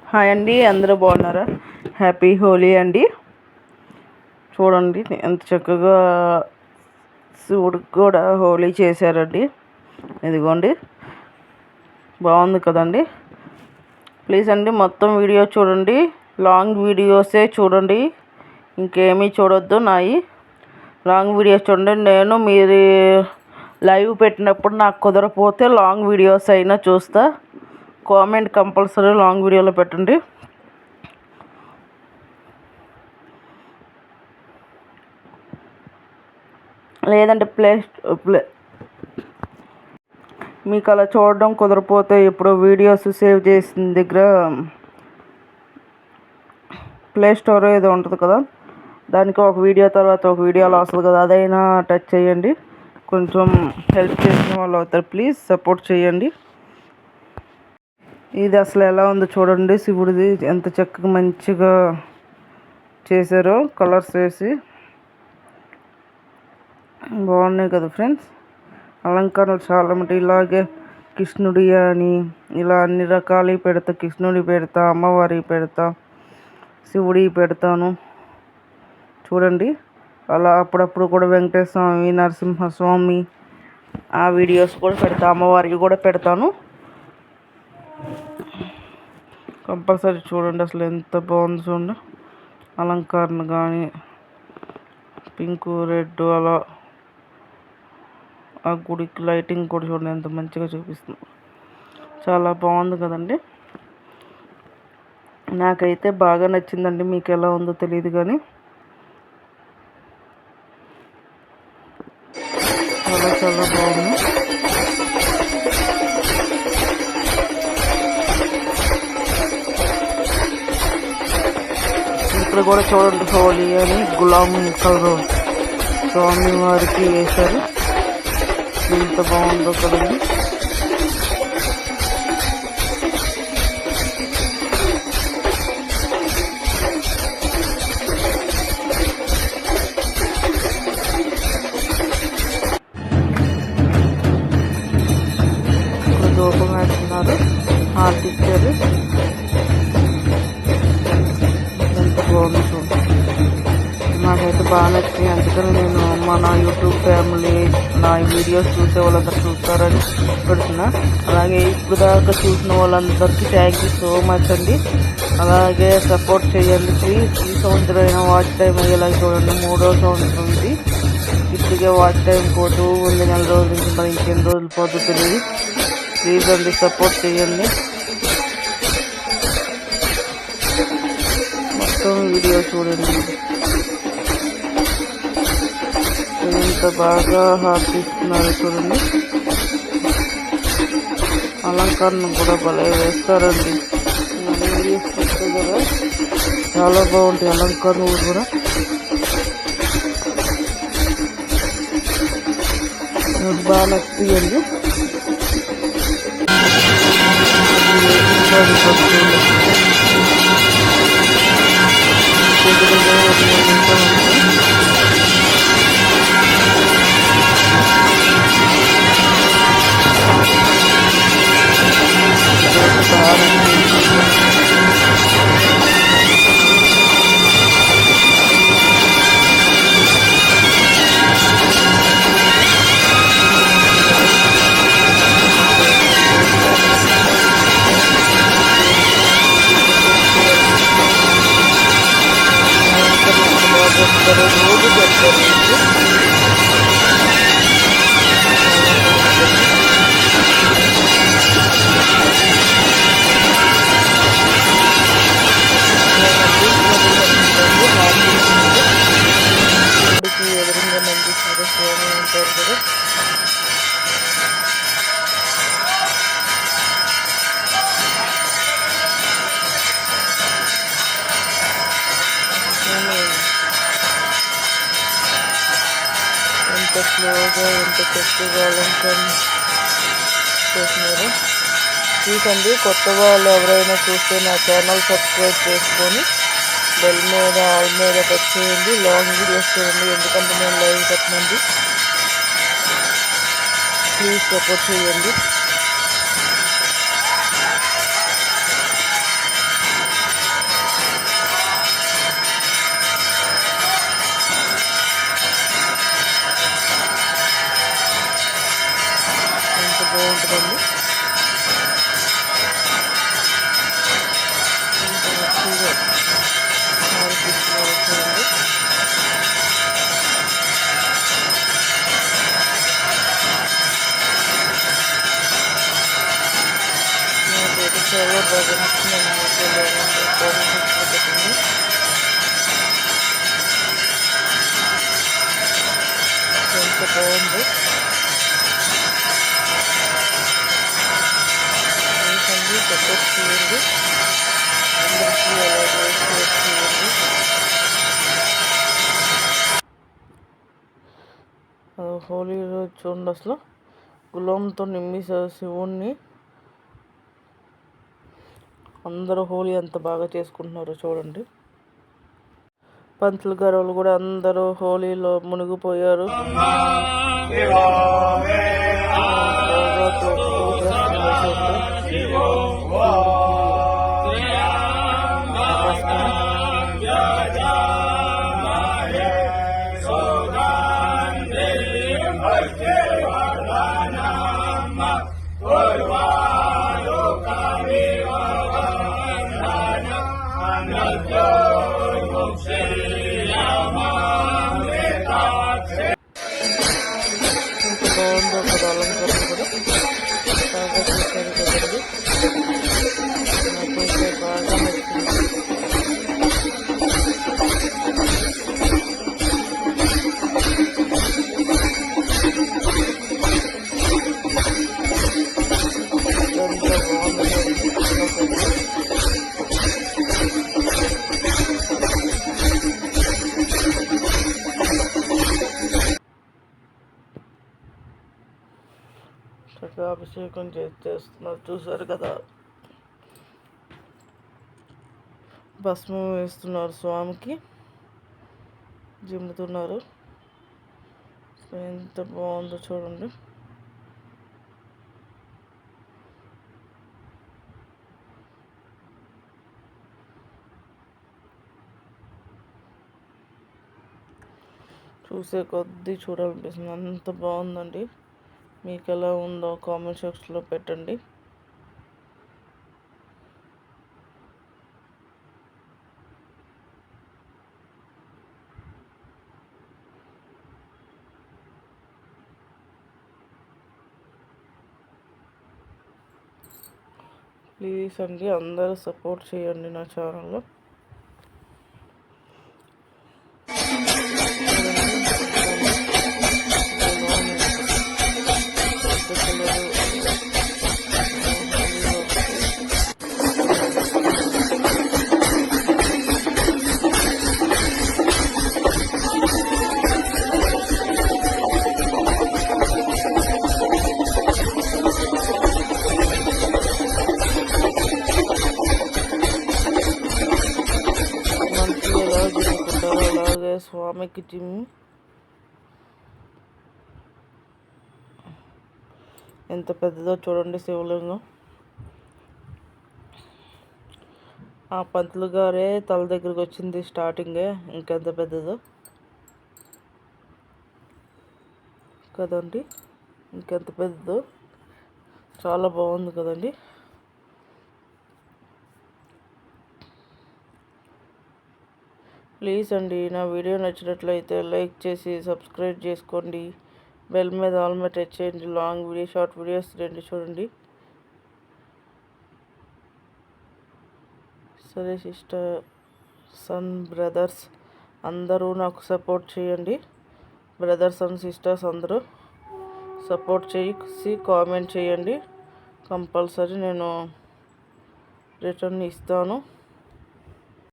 Hi అండి, అందరూ బాగున్నారా? హ్యాపీ హోలీ అండి. చూడండి ఎంత చక్కగా శివుడికి కూడా హోలీ చేశారండి. ఇదిగోండి, బాగుంది కదండి. ప్లీజ్ అండి మొత్తం వీడియో చూడండి, లాంగ్ వీడియోసే చూడండి, ఇంకేమీ చూడొద్దు. లాంగ్ వీడియోస్ చూడండి. నేను మీరు లైవ్ పెట్టినప్పుడు నాకు కుదరపోతే లాంగ్ వీడియోస్ అయినా చూస్తా. కామెంట్ కంపల్సరీ లాంగ్ వీడియోలో పెట్టండి. లేదంటే ప్లే మీకు అలా చూడడం కుదరపోతే ఇప్పుడు వీడియోస్ సేవ్ చేసిన దగ్గర ప్లే స్టోర్ ఏదో ఉంటుంది కదా, దానికి ఒక వీడియో తర్వాత ఒక వీడియో అలా వస్తుంది కదా, అదైనా టచ్ చేయండి. కొంచెం హెల్ప్ చేసిన వాళ్ళు అవుతారు. ప్లీజ్ సపోర్ట్ చేయండి. ఇది అసలు ఎలా ఉందో చూడండి. శివుడిది ఎంత చక్కగా మంచిగా చేశారో కలర్స్ వేసి. బాగున్నాయి కదా ఫ్రెండ్స్. అలంకరణలు చాలా ఉంటాయి. ఇలాగే కృష్ణుడి అని ఇలా అన్ని రకాలు పెడతా. కృష్ణుడి పెడతా, అమ్మవారి పెడతా, శివుడి పెడతాను. చూడండి, అలా అప్పుడప్పుడు కూడా వెంకటేశ్వర స్వామి, నరసింహస్వామి ఆ వీడియోస్ కూడా పెడతా. అమ్మవారికి కూడా పెడతాను. కంపల్సరీ చూడండి. అసలు ఎంత బాగుంది చూడండి. అలంకరణ కానీ పింక్ రెడ్ అలా ఆ గుడికి లైటింగ్ కూడా చూడండి ఎంత మంచిగా చూపిస్తుంది. చాలా బాగుంది కదండి. నాకైతే బాగా నచ్చిందండి. మీకు ఎలా ఉందో తెలియదు కానీ చాలా చాలా బాగుంది. ఇక్కడ కూడా చూడండి, హోలీ అని గులాబీ కలర్ స్వామి వారికి వేశారు. ఎంత బాగుందో కదండి. ఇక్కడ దూపం వేస్తున్నారు, హారతి ఇచ్చారు. ఎంత బాగుంది చూడండి. నాకైతే బాగా నచ్చింది. అందుకని నేను మన యూట్యూబ్ ఫ్యామిలీ నా వీడియోస్ చూసే వాళ్ళందరూ చూస్తారని పెడుతున్నా. అలాగే ఇప్పుడు దాకా చూసిన వాళ్ళందరికీ థ్యాంక్ యూ సో మచ్ అండి. అలాగే సపోర్ట్ చేయండి ప్లీజ్. ఈ సంవత్సరం అయినా వాచ్ టైం అయ్యేలాగా చూడండి. 3వ సంవత్సరం ఇది. ఇప్పటికే వాచ్ టైం పోతూ ఉంది. 4 రోజుల నుంచి, మరి ఇంకెన్ని రోజులు పోతూ తెలియదు. ప్లీజ్ అండి సపోర్ట్ చేయండి. మొత్తం వీడియో చూడండి. ఎంత బాగా హార్తిస్తున్నారు చూడండి. అలంకరణ కూడా భలే వేస్తారండి. వీడియోస్ చూస్తే కదా చాలా బాగుంటాయి అలంకరణలు కూడా. నాకు బాగా నచ్చిందండి. రోజు పెడతారు. ఎదురుగా నందీశ్వర స్వామి ఉంటారు కదా. ఎంత స్లోగా ఎంత చక్కగా అలంకరణ చేస్తున్నారు. చూసండి, కొత్త వాళ్ళు ఎవరైనా చూస్తే నా ఛానల్ సబ్స్క్రైబ్ చేసుకొని బెల్ మీద ఆల్ మీద టచ్ చేయండి. లాంగ్ వీడియోస్ చూడండి, ఎందుకంటే నేను లైవ్ పెట్టనండి. ప్లీజ్ సపోర్ట్ చేయండి. ఎంత బాగుంది. ఏంటండి సపోర్ట్ చేయండి, అందరికీ అలాగే షేర్ చేయండి. హోలీ రోజు చూడండి, అసలు గులాంతో నింపేశారు శివుణ్ణి. అందరూ హోలీ ఎంత బాగా చేసుకుంటున్నారో చూడండి. పంతులు గారు వాళ్ళు కూడా అందరూ హోలీలో మునిగిపోయారు. బాగుంది ఒక అలంకరణ కూడా బాగా చేశారు కదండి. నాకైతే బాగా నచ్చింది. ఎంత బాగుంది. చక్కగా అభిషేకం చేస్తున్నారు, చూసారు కదా. భస్మం వేస్తున్నారు, స్వామికి జిమ్ముతున్నారు. ఎంత బాగుందో చూడండి. చూసే కొద్దీ చూడాలనిపిస్తుంది, అంత బాగుందండి. మీకు ఎలా ఉందో కామెంట్ సెక్షన్లో పెట్టండి. ప్లీజ్ అండి, అందరూ సపోర్ట్ చేయండి నా ఛానల్లో. అలాగే స్వామికి జిమ్ ఎంత పెద్దదో చూడండి శివలింగం. ఆ పంతులు గారే తల దగ్గరికి వచ్చింది స్టార్టింగే, ఇంకెంత పెద్దదో కదండి, ఇంకెంత పెద్దదో. చాలా బాగుంది కదండి. ప్లీజ్ అండి, నా వీడియో నచ్చినట్లయితే లైక్ చేసి సబ్స్క్రైబ్ చేసుకోండి. బెల్ మీద ఆల్ మీద టచ్ చేయండి. లాంగ్ వీడియో, షార్ట్ వీడియోస్ రెండు చూడండి. సరే సిస్టర్, సన్, బ్రదర్స్ అందరూ నాకు సపోర్ట్ చేయండి. బ్రదర్స్ అండ్ సిస్టర్స్ అందరూ సపోర్ట్ చేసి కామెంట్ చేయండి. కంపల్సరీ నేను రిటర్న్ ఇస్తాను.